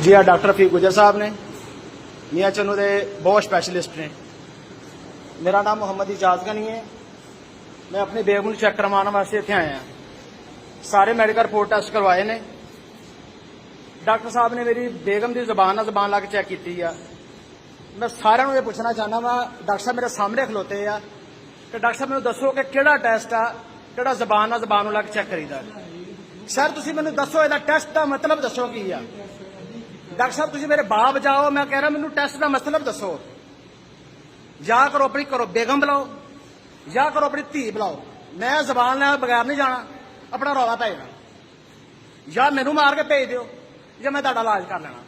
जी आ doctor Rafiq गुजर साहब ने मियाँ चन्नू के बहुत स्पैशलिस्ट ने। मेरा नाम मोहम्मद इजाज गनी है। मैं अपनी बेगम चेक करवाने वास्ते इत्थे आया। सारे मेडिकल रिपोर्ट टेस्ट करवाए ने। डॉक्टर साहब ने मेरी बेगम की जबान ला के चेक की है। मैं सारे ये पूछना चाहना वा, डॉक्टर साहब मेरे सामने खलोते हैं कि डॉक्टर साहब मैं दसो कि केड़ा टेस्ट आ केड़ा जबान ला के चेक करीदा। सर तुसीं मैनूं दसो इहदा टेस्ट का मतलब दसो की है। डॉक्टर साहब तुसीं मेरे बाप जाओ, मैं कह रहा मैनूं टेस्ट का मतलब दसो। या करो अपनी करो बेगम बुलाओ या करो अपनी धी बुलाओ। मैं जबान लै बगैर नहीं जाना, अपना रौला भेजना। या मैनूं मार के भेज दिओ या मैं तुहाडा इलाज कर लेना।